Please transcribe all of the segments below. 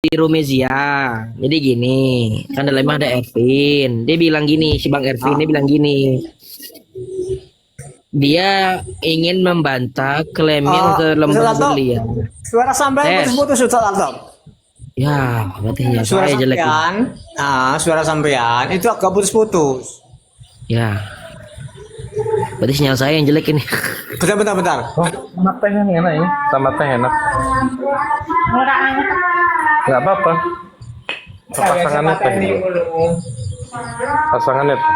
di Rumezia. Jadi gini, kan dalamnya ada Ervin. Dia bilang gini, si Bang Ervin dia bilang gini. Dia ingin membantah klaim yang ke lembaga Ustaz Anto, berlian. suara sampean Tes. putus-putus Ustaz Anto. Ya, berarti ya Suara saya jelek. sampean, suara sampean itu agak putus-putus. Ya. Berarti sinyal saya yang jelek ini. Bentar. Oh, sama teh yang enak ini. Sama teh enak. Nggak apa-apa. Pasangannya teh dulu. Pasangannya teh.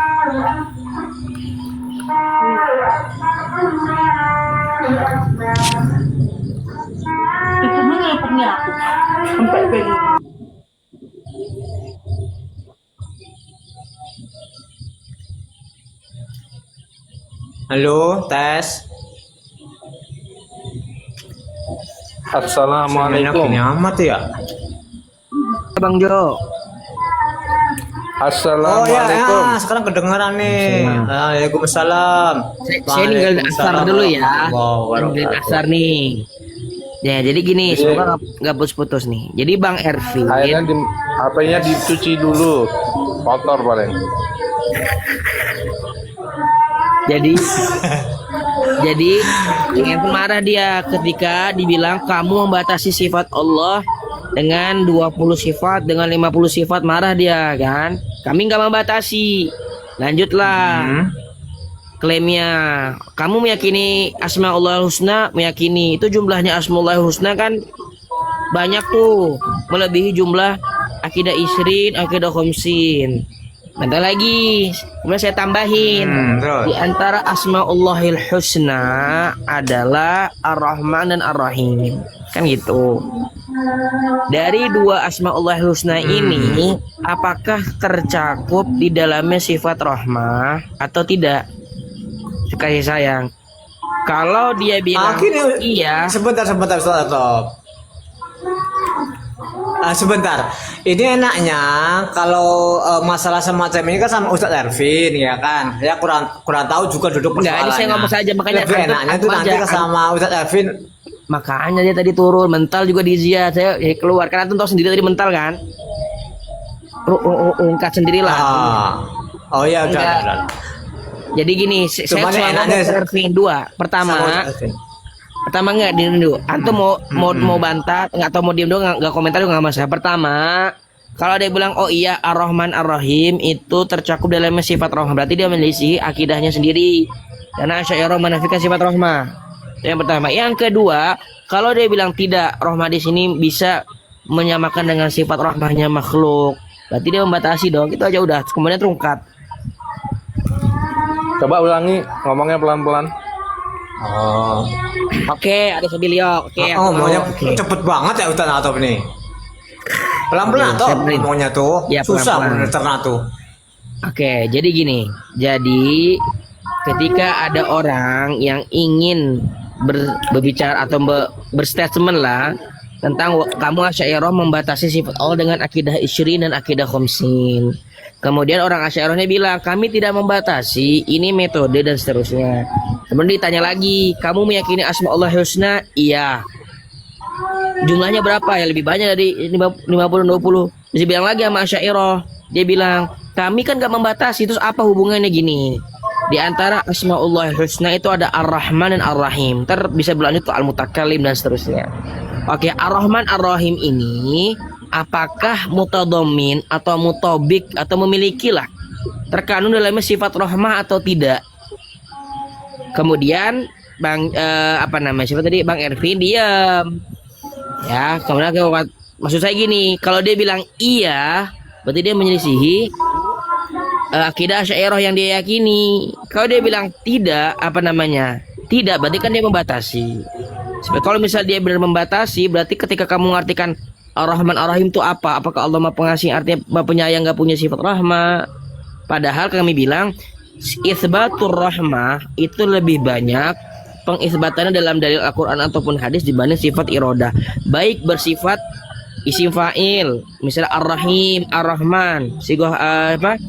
Itu nelponnya aku sampai pengen. Halo, tes. Assalamualaikum. Ini amat ya. Bang Jo. Oh Assalamualaikum. ya, sekarang kedengaran nih. Waalaikumsalam. Saya ninggal asar dulu ya. Ninggalin asar nih. Ya, jadi gini, semoga nggak putus-putus nih. Jadi Bang Ervin, Airnya di HP-nya dicuci dulu. Kotor paling. jadi ingin marah dia ketika dibilang kamu membatasi sifat Allah dengan 20 sifat, dengan 50 sifat, marah dia kan. Kami nggak membatasi. Lanjutlah. Klaimnya kamu meyakini Asmaul Husna, meyakini itu jumlahnya Asmaul Husna kan banyak tuh, melebihi jumlah akidah isrin, akidah khamsin. Bentar lagi, kemudian saya tambahin terus. di antara Asmaullahil Husna adalah Ar-Rahman dan Ar-Rahim, kan gitu. Dari dua Asmaullahil Husna ini, apakah tercakup di dalamnya sifat rahmah atau tidak? Kasih sayang. Kalau dia bilang Akhirnya, iya, sebentar Ustaz Anto. Sebentar, ini enaknya kalau masalah semacam ini kan sama Ustadz Ervin ya kan. Ya kurang tahu juga duduk enggak, ini persoalannya. saya ngomong saja, makanya lebih enaknya itu nanti ke sama Ustadz Ervin. makanya dia tadi turun mental juga di Zia. Saya keluar karena tahu sendiri tadi mental kan. Ungkat sendirilah. Oh iya Enggak. udah. Jadi gini, Cuman saya enaknya ngomong Ervin dua. Sama Ustadz Ervin. Pertama enggak diem dulu. Antum mau bantah enggak atau mau diem dulu enggak komentar juga enggak masalah. Pertama, kalau dia bilang oh iya Ar-Rahman Ar-Rahim itu tercakup dalam sifat rahmah, berarti dia menyelisihi akidahnya sendiri. Karena Asy'ariyah menafikan sifat rahmah. Yang pertama, yang kedua, kalau dia bilang tidak, rahmah di sini bisa menyamakan dengan sifat rahmahnya makhluk. Berarti dia membatasi dong. Itu aja udah. Kemudian terungkap. Coba ulangi ngomongnya pelan-pelan. Oke, ada Sabilio. Oke, aku mau. Ngomongnya Oke. cepet banget ya Ustadz Anto ini. Pelan-pelan Oke, toh saya beri. ngomongnya tuh. Ya, Susah pelan-pelan. bener ternak tuh. Oke, jadi gini. Jadi ketika ada orang yang ingin berbicara atau berstatement lah tentang kamu Asy'ariyah membatasi sifat Allah dengan akidah isrin dan akidah khamsin. Kemudian orang Asy'ariyahnya bilang kami tidak membatasi, ini metode dan seterusnya. Kemudian ditanya lagi, kamu meyakini Asmaul Husna? Iya. Jumlahnya berapa? Ya lebih banyak dari 50 20. Dia bilang lagi sama Asy'ariyah, dia bilang kami kan gak membatasi, terus apa hubungannya gini? Di antara Asmaul Husna itu ada Ar-Rahman dan Ar-Rahim. Ntar bisa berlanjut ke Al-Mutakallim dan seterusnya. Oke, Ar-Rahman Ar-Rahim ini apakah mutadhammin atau mutobik atau memiliki lah terkandung dalamnya sifat rahmah atau tidak? Kemudian siapa tadi Bang Ervin diam. Ya, kemudian maksud saya gini, kalau dia bilang iya, berarti dia menyelisihi akidah Asy'ariyah yang dia yakini. Kalau dia bilang tidak, tidak, berarti kan dia membatasi. Kalau misalnya dia benar membatasi, berarti ketika kamu mengartikan Ar-Rahman Ar-Rahim itu apa? Apakah Allah Maha Pengasih artinya Maha Penyayang gak punya sifat rahmah? Padahal kami bilang isbatur rahmah itu lebih banyak pengisbatannya dalam dalil Al-Quran ataupun hadis dibanding sifat irodah. Baik bersifat isim fa'il, misalnya Ar-Rahim, Ar-Rahman, sifat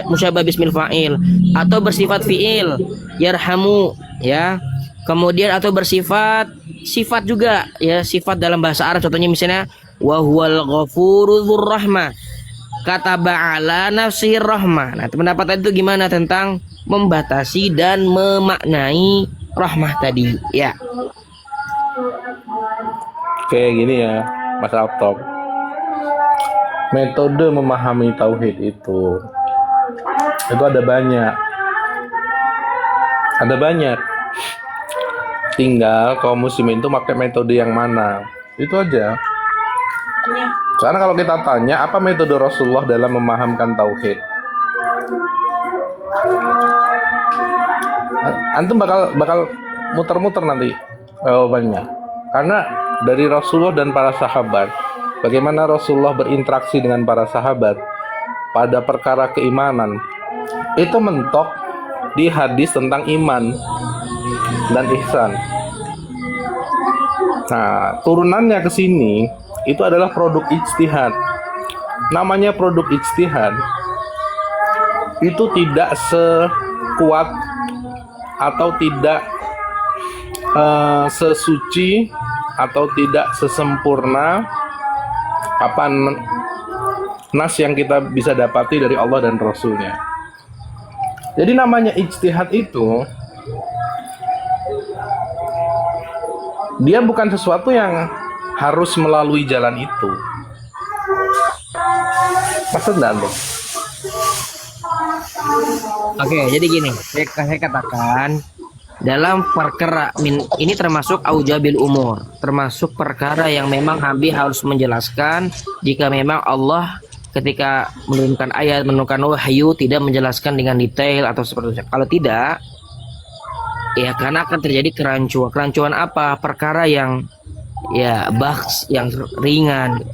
musyabah bismil fa'il, atau bersifat fi'il, yarhamu, ya. Kemudian atau bersifat sifat juga, ya, sifat dalam bahasa Arab, contohnya misalnya wa huwal ghafuru dzur rahmah. Kataba ala nafsihir rahmah. Nah, pendapat tadi itu gimana tentang membatasi dan memaknai rahmah tadi? Ya. Kayak gini ya, Mas Altop. Metode memahami tauhid itu ada banyak. Ada banyak. Tinggal kaum muslimin itu pakai metode yang mana. Itu aja. Karena kalau kita tanya apa metode Rasulullah dalam memahamkan tauhid, antum bakal muter-muter nanti jawabannya. Karena dari Rasulullah dan para sahabat, bagaimana Rasulullah berinteraksi dengan para sahabat pada perkara keimanan, itu mentok di hadis tentang iman dan ihsan. Nah, turunannya ke sini itu adalah produk ijtihad. Namanya produk ijtihad itu tidak sekuat atau tidak sesuci atau tidak sesempurna apa nas yang kita bisa dapati dari Allah dan Rasulnya. Jadi namanya ijtihad itu dia bukan sesuatu yang harus melalui jalan itu. Maksud enggak? Oke, jadi gini, saya katakan dalam perkara ini termasuk aujabil umur, termasuk perkara yang memang Habib harus menjelaskan jika memang Allah ketika menurunkan ayat, menurunkan wahyu tidak menjelaskan dengan detail atau seperti itu. Kalau tidak, ya karena akan terjadi kerancuan. Kerancuan apa? Perkara yang ya bahas yang ringan,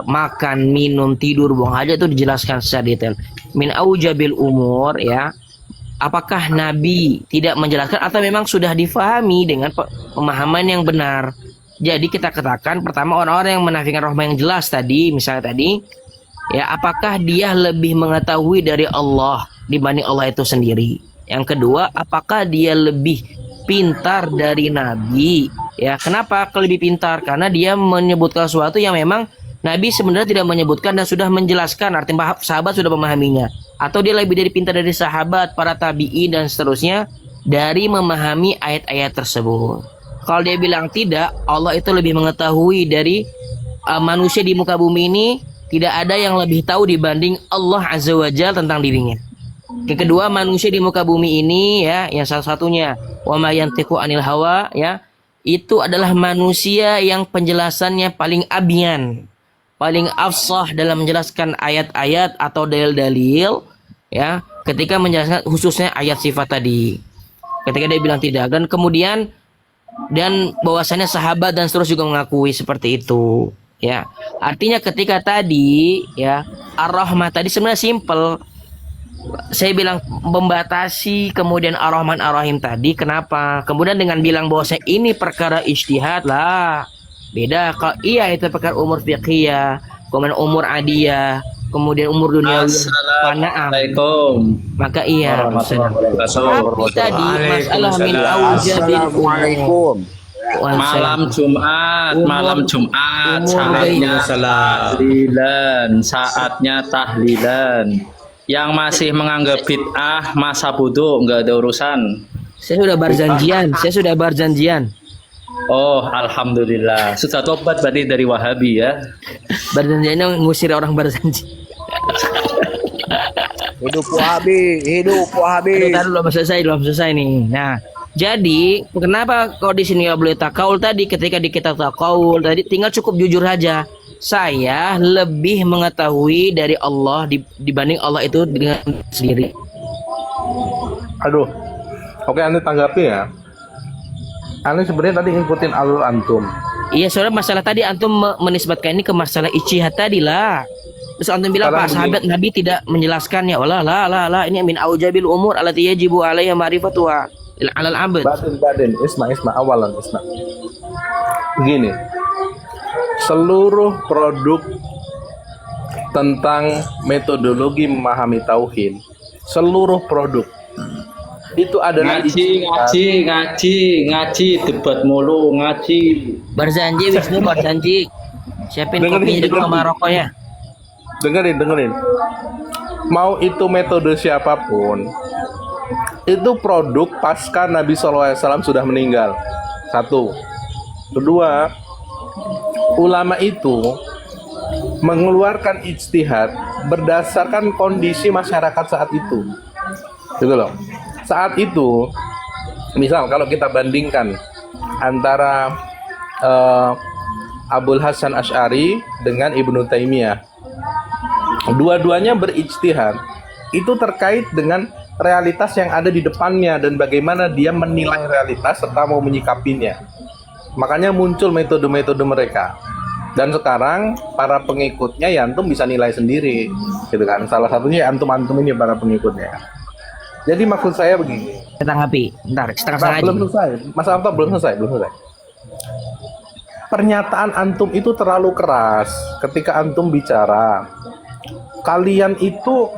makan, minum, tidur, buang hajat itu dijelaskan secara detail. Min aujabil umur, ya. Apakah Nabi tidak menjelaskan atau memang sudah difahami dengan pemahaman yang benar? Jadi kita katakan pertama orang-orang yang menafikan rahmah yang jelas tadi, misalnya tadi, ya apakah dia lebih mengetahui dari Allah dibanding Allah itu sendiri? Yang kedua, apakah dia lebih pintar dari Nabi? Ya, kenapa lebih pintar? Karena dia menyebutkan sesuatu yang memang Nabi sebenarnya tidak menyebutkan dan sudah menjelaskan, artinya sahabat sudah memahaminya. Atau dia lebih dari pintar dari sahabat, para tabi'in dan seterusnya dari memahami ayat-ayat tersebut. Kalau dia bilang tidak, Allah itu lebih mengetahui dari manusia di muka bumi ini, tidak ada yang lebih tahu dibanding Allah Azza wa Jalla tentang dirinya. Yang kedua, manusia di muka bumi ini, ya, yang salah satunya wa ma yantiqu anil hawa, ya, itu adalah manusia yang penjelasannya paling abyan, paling afsah dalam menjelaskan ayat-ayat atau dalil-dalil, ya, ketika menjelaskan khususnya ayat sifat tadi. Ketika dia bilang tidak, dan kemudian dan bahwasannya sahabat dan seterusnya juga mengakui seperti itu, ya. Artinya ketika tadi, ya, Ar-Rahmah tadi sebenarnya simple. Saya bilang membatasi, kemudian Ar-Rahman Ar-Rahim tadi kenapa? Kemudian dengan bilang bahwasanya ini perkara ijtihad lah. Beda. Kalau iya itu perkara umur fiqhiyah, kemudian umur adiyah, kemudian umur duniawi, Assalamualaikum. maka iya. Tapi tadi masalah min aujabil Malam Jumat saatnya tahlilan. Yang masih menganggap bid'ah masa bodoh, nggak ada urusan. Saya sudah berjanjian. Oh, alhamdulillah. Sudah tobat berarti dari Wahabi ya. Berjanjiannya ngusir orang berjanji. Hidup Wahabi. Belum selesai nih. Nah, jadi kenapa kalau di sini nggak boleh takaul tadi? Ketika di kitab takaul tadi tinggal cukup jujur saja. Saya lebih mengetahui dari Allah dibanding Allah itu dengan sendiri. Aduh. Oke, Anda tanggapi ya. Anda sebenarnya tadi ngikutin alur antum. Iya, soalnya masalah tadi antum menisbatkan ini ke masalah ijtihad tadi lah. Terus antum bilang Pak sahabat Nabi tidak menjelaskannya. Lah, ini min aujabil umur allati yajibu alaiha ma'rifatuha alal abd. Badan, isma awalan isma. Begini. Seluruh produk tentang metodologi memahami tauhid, seluruh produk itu adalah ngaji debat mulu ngaji. Berjanji Wisnu, berjanji. Siapin Dengerin, kopinya dulu sama dengerin. rokoknya. Dengerin. Mau itu metode siapapun, itu produk pasca Nabi SAW sudah meninggal. Satu. Kedua, ulama itu mengeluarkan ijtihad berdasarkan kondisi masyarakat saat itu. Gitu loh. Saat itu, misal kalau kita bandingkan antara Abul Hasan Asy'ari dengan Ibnu Taimiyah, dua-duanya berijtihad itu terkait dengan realitas yang ada di depannya dan bagaimana dia menilai realitas serta mau menyikapinya. Makanya muncul metode-metode mereka. Dan sekarang para pengikutnya ya antum bisa nilai sendiri, gitu kan. Salah satunya ya antum-antum ini para pengikutnya. Jadi maksud saya begini. Tanggapi, ntar setengah-setengah aja. Belum selesai. Mas Alta belum selesai. Pernyataan antum itu terlalu keras ketika antum bicara. Kalian itu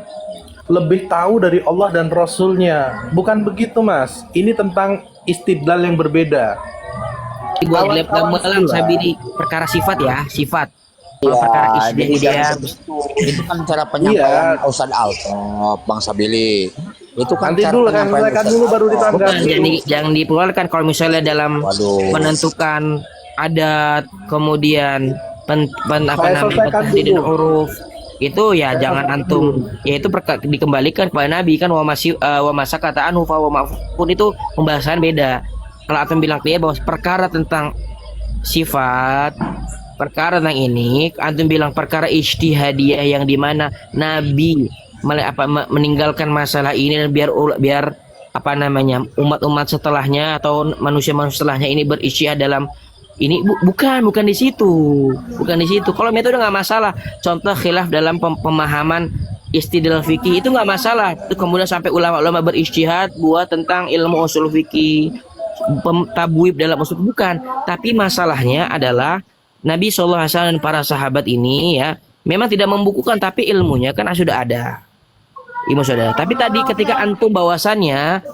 lebih tahu dari Allah dan Rasulnya. Bukan begitu, Mas. Ini tentang istidlal yang berbeda. Buat Kawan-kawan dalam sebelah. sabiri perkara sifat ya, sifat. Kalau perkara jadi dia itu kan cara penyampaian Ustadz Alto, Bang Sabili. Itu kan Nanti cara dulu kan penyampaian selesaikan Ustadz dulu baru Alto. ditanggapi. jangan dikeluarkan kalau misalnya dalam Waduh. menentukan adat, kemudian apa Saya namanya selesaikan tadi dan dulu. huruf itu ya jangan antum ya itu dikembalikan kepada Nabi kan wa masa kata anhu fa wa pun itu pembahasan beda. Kalau antum bilang clear bahwa perkara tentang sifat, perkara tentang ini antum bilang perkara ijtihadiyah yang dimana Nabi meninggalkan masalah ini dan biar apa namanya umat-umat setelahnya atau manusia-manusia setelahnya ini berijtihad dalam ini bukan di situ, Kalau metode nggak masalah, contoh khilaf dalam pemahaman istidlal fikih itu nggak masalah. Itu kemudian sampai ulama-ulama berijtihad buat tentang ilmu usul fikih, tabwib dalam usul bukan. Tapi masalahnya adalah Nabi SAW dan para sahabat ini ya memang tidak membukukan, tapi ilmunya kan sudah ada. Ilmu sudah ada. Tapi tadi ketika antum bahwasannya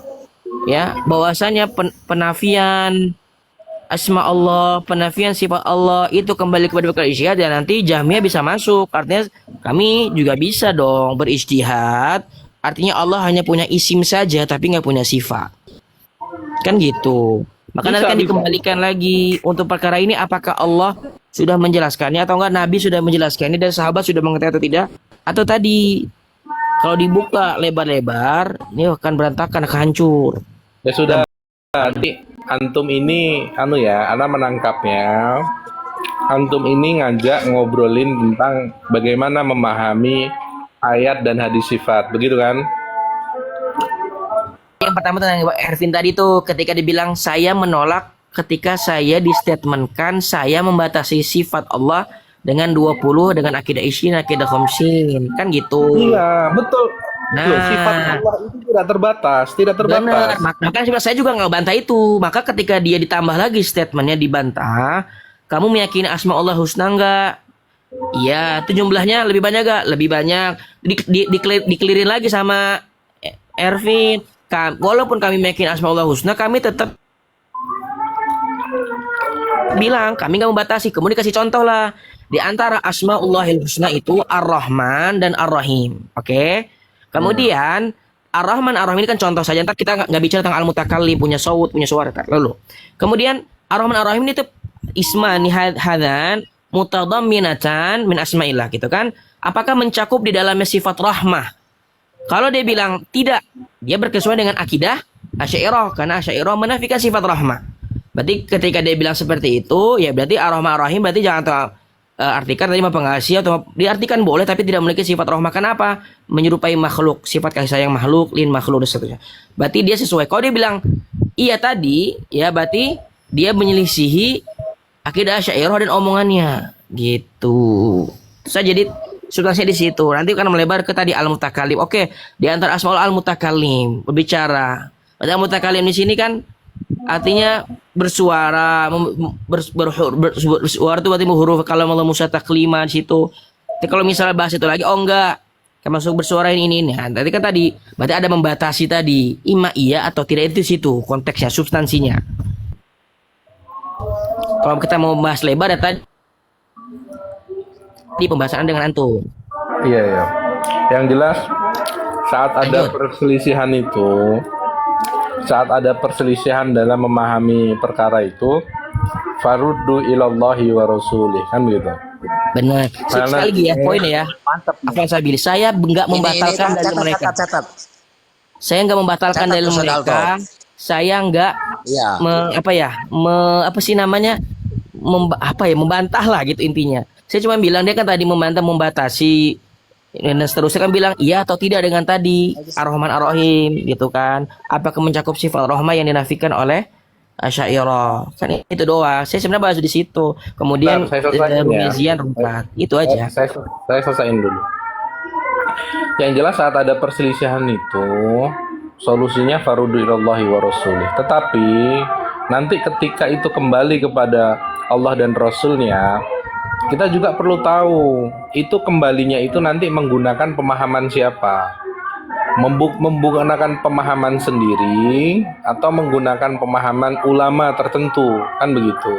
penafian asma Allah, penafian sifat Allah itu kembali kepada perkara ijtihad dan nanti Jahmiyah bisa masuk. Artinya kami juga bisa dong berijtihad. Artinya Allah hanya punya isim saja tapi nggak punya sifat. Kan gitu. Maka nanti kan dikembalikan lagi untuk perkara ini apakah Allah sudah menjelaskannya atau enggak, Nabi sudah menjelaskannya dan sahabat sudah mengetahui atau tidak, atau tadi kalau dibuka lebar-lebar ini akan berantakan, akan hancur. Ya sudah. Nanti antum ini ana menangkapnya. Antum ini ngajak ngobrolin tentang bagaimana memahami ayat dan hadis sifat, begitu kan? Yang pertama tentang Ervin tadi tuh ketika dibilang saya menolak ketika saya distatementkan saya membatasi sifat Allah dengan 20 dengan akidah isyin, akidah khamsin, kan gitu. Iya, betul. Nah, Loh, sifat Allah itu tidak terbatas. benar. Makanya saya juga nggak bantah itu. Maka ketika dia ditambah lagi statementnya dibantah, kamu meyakini asma Allah husna nggak? Iya, itu jumlahnya lebih banyak gak? Lebih banyak. Dikelirin lagi sama Ervin. Walaupun kami meyakini asma Allah husna, kami tetap bilang kami nggak membatasi. Kemudian dikasih contoh lah. Di antara asmaullahil husna itu Ar-Rahman dan Ar-Rahim. Oke? Kemudian Ar-Rahman Ar-Rahim ini kan contoh saja. Ntar kita nggak bicara tentang al-mutakallim, punya saut, punya suara. Lalu kemudian Ar-Rahman Ar-Rahim ini tuh ismani hadan mutadamminatan min asma'illah gitu kan. Apakah mencakup di dalamnya sifat rahmah? Kalau dia bilang tidak, dia berkesuaian dengan akidah Asy'ariyah karena Asy'ariyah menafikan sifat rahmah. Berarti ketika dia bilang seperti itu, ya berarti Ar-Rahman Ar-Rahim berarti jangan artikan tadi pengasih atau diartikan boleh tapi tidak memiliki sifat rahmah. Kenapa? Menyerupai makhluk, sifat kasih sayang makhluk, lin makhluk dan seterusnya. Berarti dia sesuai. Kalau dia bilang iya tadi, ya berarti dia menyelisihi akidah Asy'ariyah dan omongannya gitu. Saya jadi substansinya di situ. Nanti kan melebar ke tadi al-mutakallim. Oke, di antara asmaul al-mutakallim berbicara. Berarti al-mutakallim di sini kan artinya bersuara, bersuara itu berarti huruf kalau Allah Musa taklima di situ. Tapi kalau misalnya bahas itu lagi, oh enggak, termasuk bersuara ini. Nah, tadi kan tadi berarti ada membatasi tadi, ima iya atau tidak itu situ konteksnya, substansinya. Kalau kita mau bahas lebar ya tadi di pembahasan dengan antum. Iya, iya. Yang jelas saat ada Lanjut. perselisihan itu, saat ada perselisihan dalam memahami perkara itu, faruddu ilallahi wa rasulih, kan begitu. Benar. Karena- Sekali lagi ya poinnya ya. Mantap. Afwan Sabili, saya nggak membatalkan dalil mereka. Catat. Saya nggak membatalkan Catat, dalil Ustaz mereka. Alto. Saya nggak Iya. apa sih namanya? Membantah lah gitu intinya. Saya cuma bilang dia kan tadi membantah membatasi dan seterusnya kan bilang iya atau tidak dengan tadi Ar-Rahman Ar-Rahim gitu kan. Apakah mencakup sifat Rahmah yang dinafikan oleh Asy'ariyah? Kan itu doang. Saya sebenarnya bahas di situ. Kemudian Bentar, saya selesaiin ya. Rumizian Rumkat. Itu aja. Saya selesaiin dulu. Yang jelas saat ada perselisihan itu, solusinya faruddu ilallahi wa rasulih. Tetapi nanti ketika itu kembali kepada Allah dan Rasulnya, kita juga perlu tahu itu kembalinya itu nanti menggunakan pemahaman siapa. Menggunakan pemahaman sendiri atau menggunakan pemahaman ulama tertentu, kan begitu.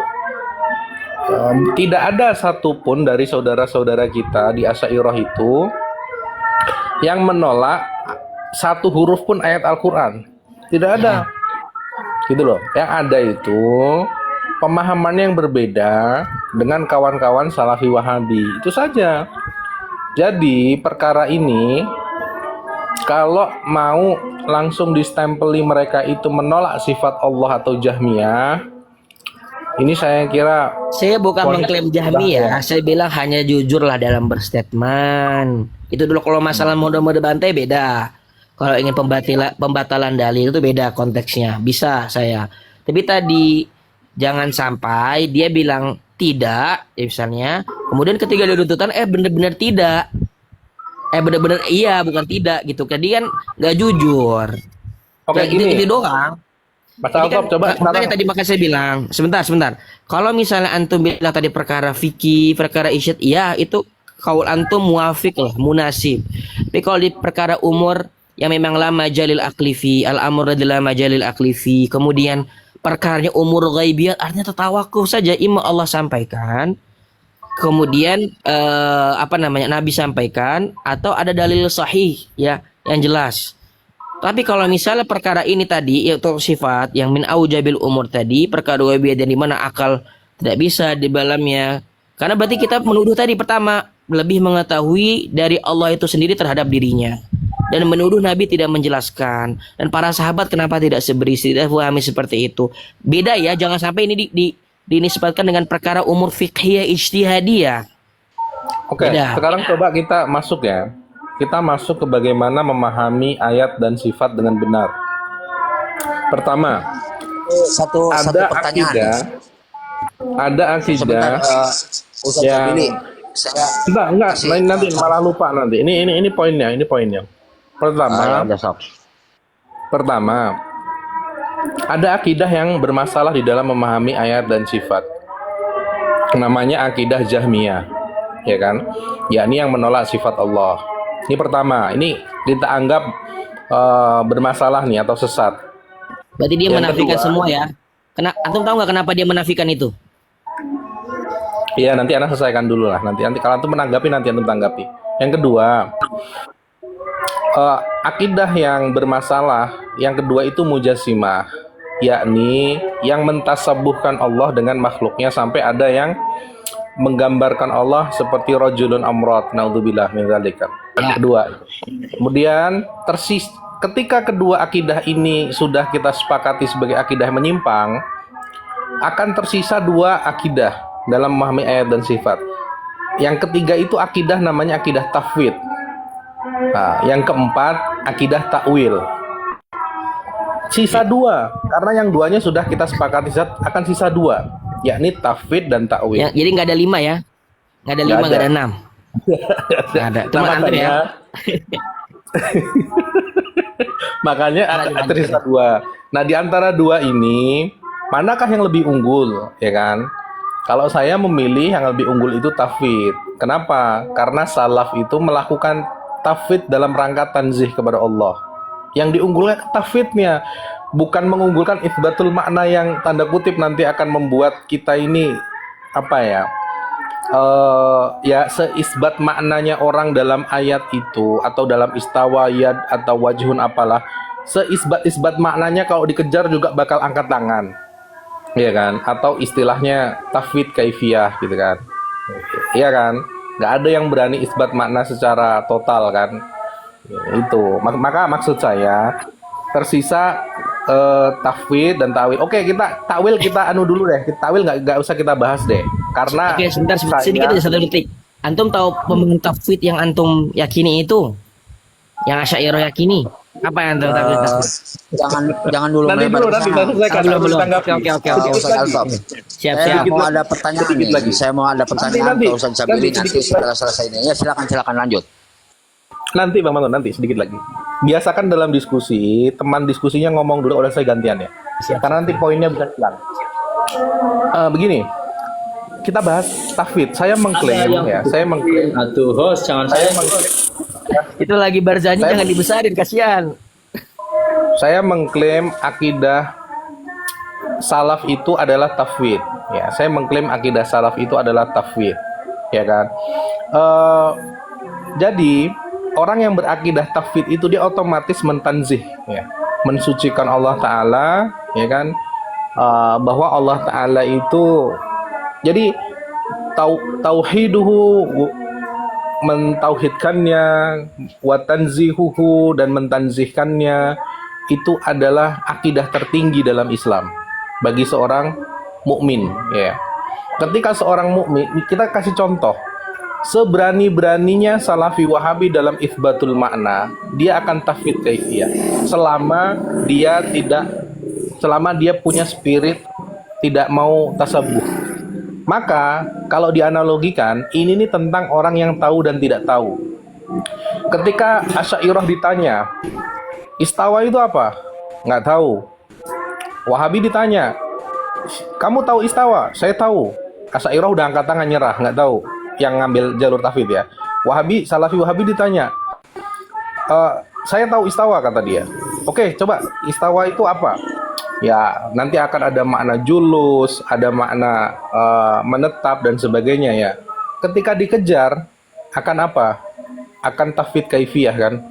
Tidak ada satupun dari saudara-saudara kita di Asy'ariyah itu yang menolak satu huruf pun ayat Al-Quran. Tidak ada. Gitu loh. Yang ada itu pemahaman yang berbeda dengan kawan-kawan Salafi Wahabi. Itu saja. Jadi perkara ini kalau mau langsung distempeli mereka itu menolak sifat Allah atau Jahmiyah, ini saya kira Saya bukan Poinnya mengklaim sudah Jahmiyah, saya bilang hanya jujur lah dalam berstatement. Itu dulu kalau masalah mode-mode bantai beda. Kalau ingin pembatalan dalil itu beda konteksnya. Bisa saya. Tapi tadi jangan sampai dia bilang tidak, ya misalnya. Kemudian ketika dia tuntutan, bener-bener tidak. Bener-bener iya, bukan tidak gitu. Jadi kan nggak jujur. oke Ya, gini. itu doang. Mas Jadi Alkob coba makanya sekarang tadi makanya saya bilang sebentar. Kalau misalnya antum bilang tadi perkara fikih, perkara isyad, ya itu kaul antum muafik lah, munasib. Tapi kalau di perkara umur yang memang lama jalil aklifi, al amr adalah majalil aklifi, kemudian perkaranya umur ghaibiyat, artinya tertawakuf saja imam Allah sampaikan, kemudian Nabi sampaikan atau ada dalil sahih ya yang jelas. Tapi kalau misalnya perkara ini tadi yaitu sifat yang min aujabil umur tadi, perkara ghaibiyah dan di mana akal tidak bisa di dalamnya. Karena berarti kita menuduh tadi pertama lebih mengetahui dari Allah itu sendiri terhadap dirinya. Dan menuduh Nabi tidak menjelaskan. Dan para sahabat kenapa tidak seberisi, tidak pahami seperti itu. Beda ya, jangan sampai ini dinisbatkan dengan perkara umur fiqhiyah ijtihadiyah. Oke, Beda. sekarang coba kita masuk ya. Kita masuk ke bagaimana memahami ayat dan sifat dengan benar. Pertama, Satu ada pertanyaan. akidah Sebentar, Ustaz yang- Sabili. Saya enggak, kasih- nanti malah lupa nanti. Ini poinnya. Pertama, ada sok. Pertama, ada akidah yang bermasalah di dalam memahami ayat dan sifat. Namanya akidah Jahmiyah, ya kan? Yakni yang menolak sifat Allah. Ini pertama, ini kita anggap bermasalah nih atau sesat. Berarti dia Yang menafikan kedua- semua ya. Antum tahu nggak kenapa dia menafikan itu? Iya, nanti Anda selesaikan dulu lah. Nanti kalau antum menanggapi, nanti antum tanggapi. Yang kedua, akidah yang bermasalah. Yang kedua itu mujassimah, yakni yang mentasabuhkan Allah dengan makhluknya sampai ada yang menggambarkan Allah seperti rajulun amrat, naudzubillah min dzalika. Yang kedua. Kemudian ketika kedua akidah ini sudah kita sepakati sebagai akidah menyimpang, akan tersisa dua akidah dalam memahami ayat dan sifat. Yang ketiga itu akidah namanya akidah tafwid. Nah, yang keempat akidah takwil. Sisa dua, karena yang duanya sudah kita sepakati, akan sisa dua, yakni tafwid dan takwil. Ya, jadi nggak ada 5 ya? Nggak ada 5, nggak ada 6. Nggak ada. Cuma Nah, antum ya. makanya akan tersisa dua. Nah, di antara dua ini, manakah yang lebih unggul, ya kan? Kalau saya memilih yang lebih unggul itu tafwid. Kenapa? Karena salaf itu melakukan tafwid dalam rangka tanzih kepada Allah. Yang diunggulkan tafwidnya, bukan mengunggulkan itsbatul makna yang tanda kutip nanti akan membuat kita ini ya seisbat maknanya orang dalam ayat itu atau dalam istawa yad atau wajhun apalah, seisbat maknanya kalau dikejar juga bakal angkat tangan, ya kan? Atau istilahnya tafwid kaifiyah gitu kan, iya kan? Nggak ada yang berani isbat makna secara total kan. Itu maka maksud saya tersisa tafwid dan ta'wil. Oke, kita takwil kita anu dulu deh. Takwil nggak usah kita bahas deh. Karena Oke, sebentar sedikit aja 1 detik. Antum tahu pemahaman tafwid yang antum yakini itu? Yang Asy'ariyah yakini? Apa yang antum tahu tafwid? Jangan dulu nanti melebar dulu ke nanti sana. selesaikan Belum, belum. tanggapi. Oke. Ustaz Altaf. Siap. Saya mau ada pertanyaan sedikit nih. lagi. Saya mau ada pertanyaan Nanti, ke Ustaz Sabili nanti sedikit setelah selesai ini. Ya silakan lanjut. Nanti Bang Mangun, nanti sedikit lagi. Biasakan dalam diskusi, teman diskusinya ngomong dulu, udah saya gantian ya. Karena nanti poinnya bisa hilang. Begini, kita bahas tafwid. Saya mengklaim ya, saya mengklaim. Aduh, host, jangan saya. Itu lagi barzani Saya- jangan dibesarin, kasihan. Saya mengklaim akidah salaf itu adalah tafwid. Ya, saya mengklaim akidah salaf itu adalah tafwid. Ya kan? Jadi orang yang berakidah tafwid itu dia otomatis mentanzih, ya, mensucikan Allah Taala, ya kan? Bahwa Allah Taala itu, jadi tauhiduhu, mentauhidkannya, watanzihuhu, dan mentanzihkannya itu adalah akidah tertinggi dalam Islam bagi seorang mukmin, ya. Ketika seorang mukmin, kita kasih contoh, seberani-beraninya Salafi Wahabi dalam itsbatul makna, dia akan tafwid kaifiyah selama dia punya spirit tidak mau tasawuf. Maka kalau dianalogikan, ini nih tentang orang yang tahu dan tidak tahu. Ketika Asy'ariyah ditanya, istawa itu apa? Nggak tahu. Wahabi ditanya, kamu tahu istawa? Saya tahu. Asy'ariyah udah angkat tangan nyerah, nggak tahu. Yang ngambil jalur tafwid ya. Salafi Wahabi ditanya, saya tahu istawa, kata dia. Oke, coba istawa itu apa? Ya, nanti akan ada makna julus, ada makna menetap dan sebagainya ya. Ketika dikejar akan apa? Akan tafwid kaifiyah kan?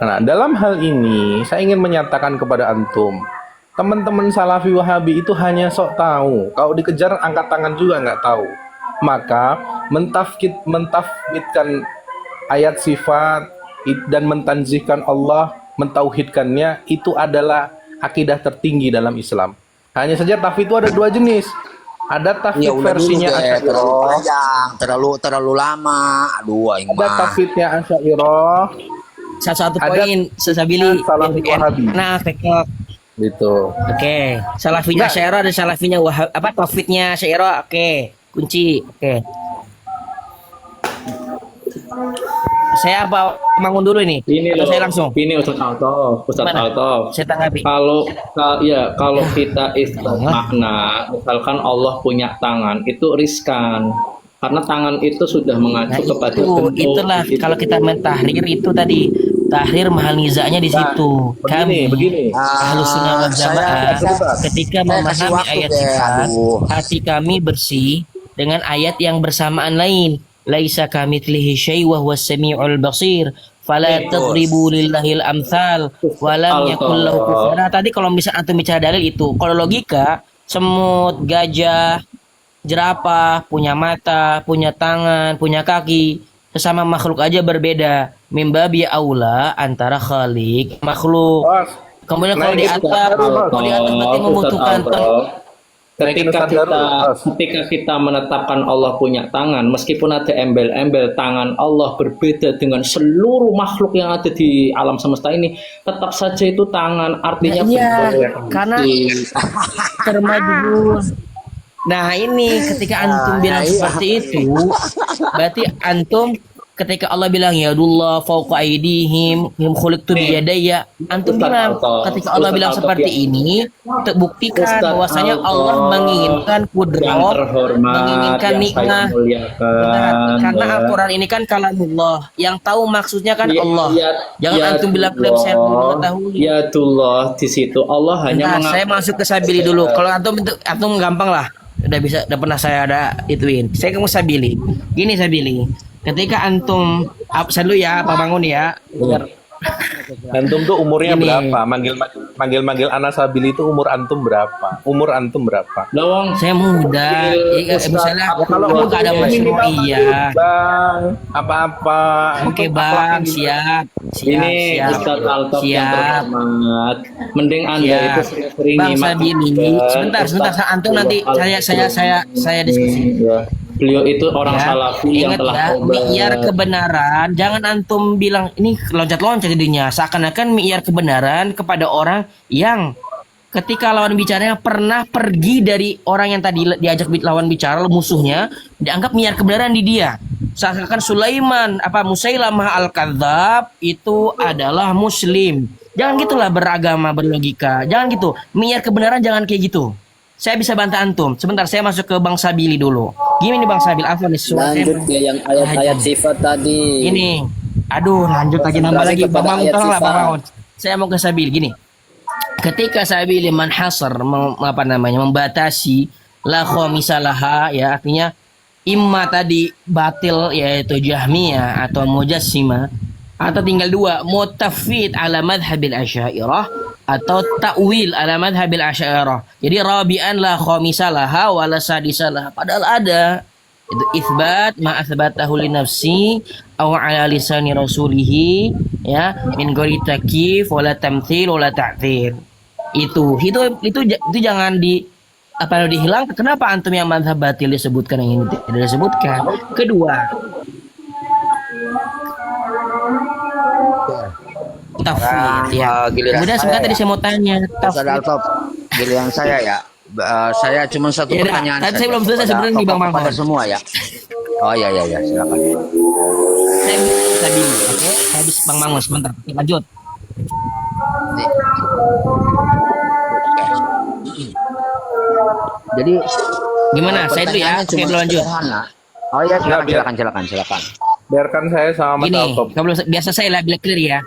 Nah, dalam hal ini saya ingin menyatakan kepada antum, teman-teman Salafi Wahabi itu hanya sok tahu. Kalau dikejar angkat tangan juga nggak tahu. Maka mentafwidkan ayat sifat dan mentanzihkan Allah, mentauhidkannya itu adalah akidah tertinggi dalam Islam. Hanya saja tafwid itu ada 2 jenis. Ada tafwid Ya udah dulu versinya deh, terlalu Asy'ariyah, panjang, terlalu lama. Aduh, aing ada mah. tafwidnya Asy'ariyah, Satu Ada poin Sesabili. Salafi Wahabi. Nah, pekok. gitu. Oke, salafinya Asy'ariyah dan salafinya Wahab, apa tafwidnya Asy'ariyah. Oke, kunci. Oke. Saya apa Mangun dulu ini? Ini Atau loh, saya langsung? ini Ustaz Mana? Altaf. Saya tanggapi. Kalau kita isbat makna, misalkan Allah punya tangan, itu riskan. Karena tangan itu sudah mengacu kepada bentuk. Itulah gitu. kalau kita mentahrir itu tadi tahrir mahal nizanya di situ. Begini. Ahlus Sunnah wal Jamaah ketika saya kasih memahami waktu ayat deh, sifat, aduh. hati kami bersih dengan ayat yang bersamaan lain. Laisa kamitslihi syai' wa huwas samiul basir. Fala tadribu lillahil amsal wa lam yakul lahu kufuwan. Nah, tadi kalau misalnya antum bicara dalil itu, kalau logika, semut, gajah, jerapah punya mata, punya tangan, punya kaki, sesama makhluk aja berbeda. Mimbabi aula antara khalik makhluk. Bos, Kemudian kalau naikin di atas, Ustaz baru, Bos. kalau di atas berarti Ustaz membutuhkan Altaf. Naikin Ketika Ustaz baru, Bos. ketika kita menetapkan Allah punya tangan, meskipun ada embel-embel tangan Allah berbeda dengan seluruh makhluk yang ada di alam semesta ini, tetap saja itu tangan, artinya iya, bentuk. karena termajbur. Nah ini ketika antum bilang seperti itu, berarti antum ketika Allah bilang ya Allah fauqa aidihim him khuliqtu biyadayya, antum Ustaz bilang Altaf, ketika Allah Ustaz bilang Altaf seperti ya. ini untuk buktikan Ustaz bahwasanya Altaf Allah menginginkan yang kudrah, terhormat, menginginkan yang saya nikmah. muliakan, Benar, karena ya. Al-Quran ini kan kalamullah, yang tahu maksudnya kan Ya, Allah. Jangan ya antum bilang klaim saya belum mengetahui. Ya Tullah, di situ Allah hanya Nah, saya masuk ke Sabili dulu. Kalau antum gampang lah. udah pernah saya ada ituin. Saya ke Musabili. Gini Sabili. Ketika antum absen dulu ya, Pak Bangun ya. Biar Antum tuh umurnya Gini. berapa? Manggil Anas Sabili itu umur antum berapa? Umur antum berapa? Lawang saya muda. Misalnya kalau kamu gak ada umurnya masuk minimal iya. Bang, apa-apa. Oke Antum bang, akhlaknya siap, ini siap, Ustadz Altaf yang siap. terhormat. Mending Anda Siap. itu sering-sering Bang nyimak Sabili, kajian sebentar, Ustadz antum nanti Abdullah saya diskusi. Ya. Beliau itu orang Ya. salafi yang Ingat telah ya, mi'yar kebenaran, jangan antum bilang ini loncat-loncat jadinya. Seakan-akan mi'yar kebenaran kepada orang yang ketika lawan bicaranya pernah pergi dari orang yang tadi diajak lawan bicara musuhnya, dianggap mi'yar kebenaran di dia. Seakan-akan Sulaiman Musailamah al-Kadzab itu adalah muslim. Jangan gitulah beragama, berlogika. Jangan gitu. Mi'yar kebenaran jangan kayak gitu. Saya bisa bantah antum. Sebentar, saya masuk ke Bang Sabili dulu. Gimana nih Bang Sabil? Apa nih suara Lanjut saya? ya yang ayat-ayat sifat tadi. Ini. Aduh, lanjut lagi nambah Konsentrasi lagi. kepada Bang ayat tolonglah sifat. Bang Maun. Saya mau ke Sabil gini. Ketika Sabil manhasar membatasi la khamisalaha ya artinya imma tadi batil yaitu Jahmiyah atau Mujassimah atau tinggal dua mutafid ala madhabil asyairah atau ta'wil ala madhabil asyairah. Jadi rabi'an la khamisalaha wala sadisalaha, padahal ada itu isbat ma asbatahu li nafsi aw ala lisani rasulih ya min ghairi takyif wala tamtsil wala ta'thir. Itu jangan dihilangkan. Kenapa antum yang mazhab batil disebutkan, yang ini tidak disebutkan? Kedua, tafwid ya. Giliran Kemudian saya sebentar tadi ya. saya mau tanya Ustaz tafwid. Altaf, giliran saya ya. Saya cuma satu Ya, pertanyaan tadi saja saya belum selesai kepada sebenarnya nih, Bang kepada Mahmud. semua ya. Oh ya silakan. Saya bingung, oke? Saya habis Bang Mangun sebentar. Lanjut. Jadi Gimana? Saya dulu ya. pertanyaannya Oke, cuma belum lanjut. sederhana. Oh ya silakan. Biarkan saya sama Mas Gini, Altaf. kalau biasa saya lah bila clear ya.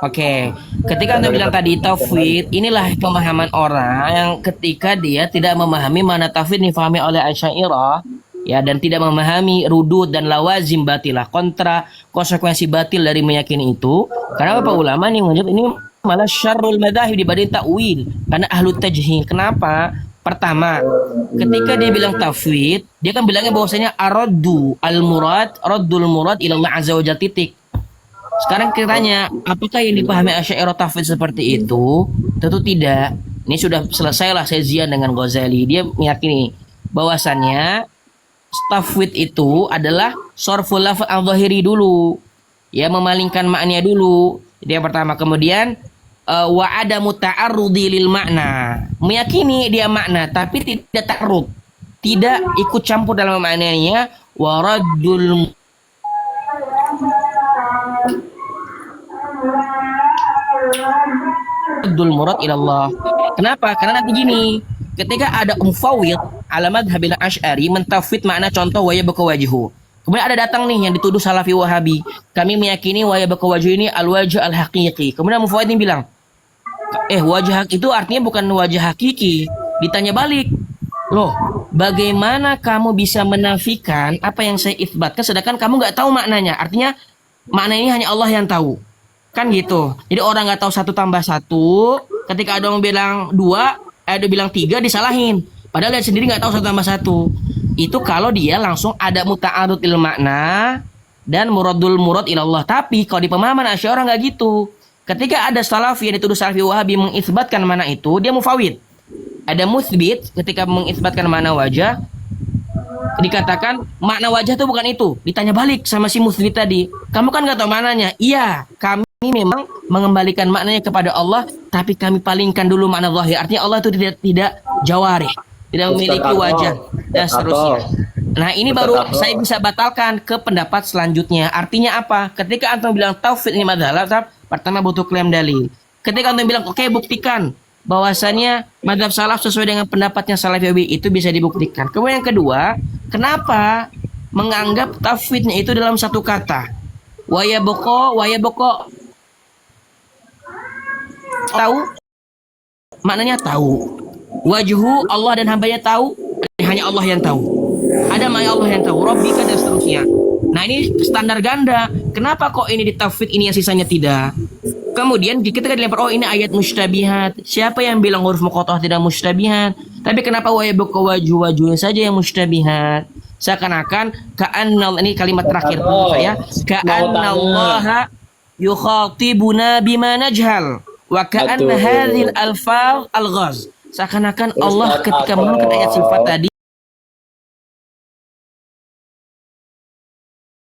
Oke, ketika Anda bilang tadi tauhid, inilah pemahaman orang yang ketika dia tidak memahami mana tauhid difahami oleh Asy'ariyah ya dan tidak memahami rudud dan lawazim batilah, kontra konsekuensi batil dari meyakini itu. Karena Bapak ulama nih menunjuk ini malah syarrul madzahib dibanding takwil karena ahlu tajhil. Kenapa? Pertama, ketika dia bilang tauhid, dia kan bilangnya bahwasanya raddul murad ila Allah azza wa jalla titik. Sekarang kita tanya, apakah yang dipahami Asy'ariyah tafwid seperti itu? Tentu tidak. Ini sudah selesai lah sezian dengan Ghazali. Dia meyakini bahwasannya tafwid itu adalah sorful lafaz al-zahiri dulu. Ya, memalingkan maknanya dulu. Jadi yang pertama. Kemudian wa adamu ta'arrudi lil makna. Meyakini dia makna tapi tidak ta'arrud. Tidak ikut campur dalam maknanya. Wa raddul murad ilallah. Kenapa? Karena nanti gini, ketika ada mufawwid ala madhabil asy'ari mentafwid makna contoh wa yabqa wajhu. Kemudian ada datang nih yang dituduh salafi wahabi. Kami meyakini wa yabqa wajhu ini al-wajh al-haqiqi. Kemudian mufawwid ini bilang, wajah itu artinya bukan wajah hakiki. Ditanya balik, loh, bagaimana kamu bisa menafikan apa yang saya isbatkan sedangkan kamu nggak tahu maknanya? Artinya makna ini hanya Allah yang tahu. Kan gitu. Jadi orang nggak tahu 1 tambah 1. Ketika ada orang bilang 2, ada bilang 3 disalahin. Padahal dia sendiri nggak tahu 1 tambah 1. Itu kalau dia langsung ada muta'arud il makna dan muradul murad ilallah. Tapi kalau di pemahaman Asy'ariyah nggak gitu. Ketika ada salafi yang dituduh salafi wahabi mengisbatkan mana itu, dia mufawid. Ada musbit ketika mengisbatkan mana wajah, dikatakan makna wajah itu bukan itu. Ditanya balik sama si musbit tadi, kamu kan nggak tahu maknanya. Iya, kami memang mengembalikan maknanya kepada Allah, tapi kami palingkan dulu makna zahir. Artinya Allah itu tidak jawarih, tidak memiliki wajah dan seterusnya. Nah, ini baru saya bisa batalkan ke pendapat selanjutnya. Artinya apa? Ketika antum bilang tauhid ini madzhab, pertama butuh klaim dalil. Ketika antum bilang oke, buktikan bahwasannya madzhab salaf sesuai dengan pendapatnya Salafi itu bisa dibuktikan. Kemudian yang kedua, kenapa menganggap tauhidnya itu dalam satu kata? Wayaboko tahu, maknanya tahu. Wajhu Allah dan hambanya tahu, hanya Allah yang tahu. Ada ma Allah yang tahu, Rabbika dan seterusnya. Nah ini standar ganda. Kenapa kok ini ditafwid, ini yang sisanya tidak? Kemudian ketika dilempar, oh ini ayat mustabihat. Siapa yang bilang huruf muqatta'ah tidak mustabihat? Tapi kenapa wa yabqa wajhu saja yang mustabihat? Seakan-akan ini kalimat terakhir saya, ka'annallaha yukhatibuna bima najhal wa ka'anna hadhil alfaz alghaz. Seakan-akan Allah ketika menurunkan ayat sifat tadi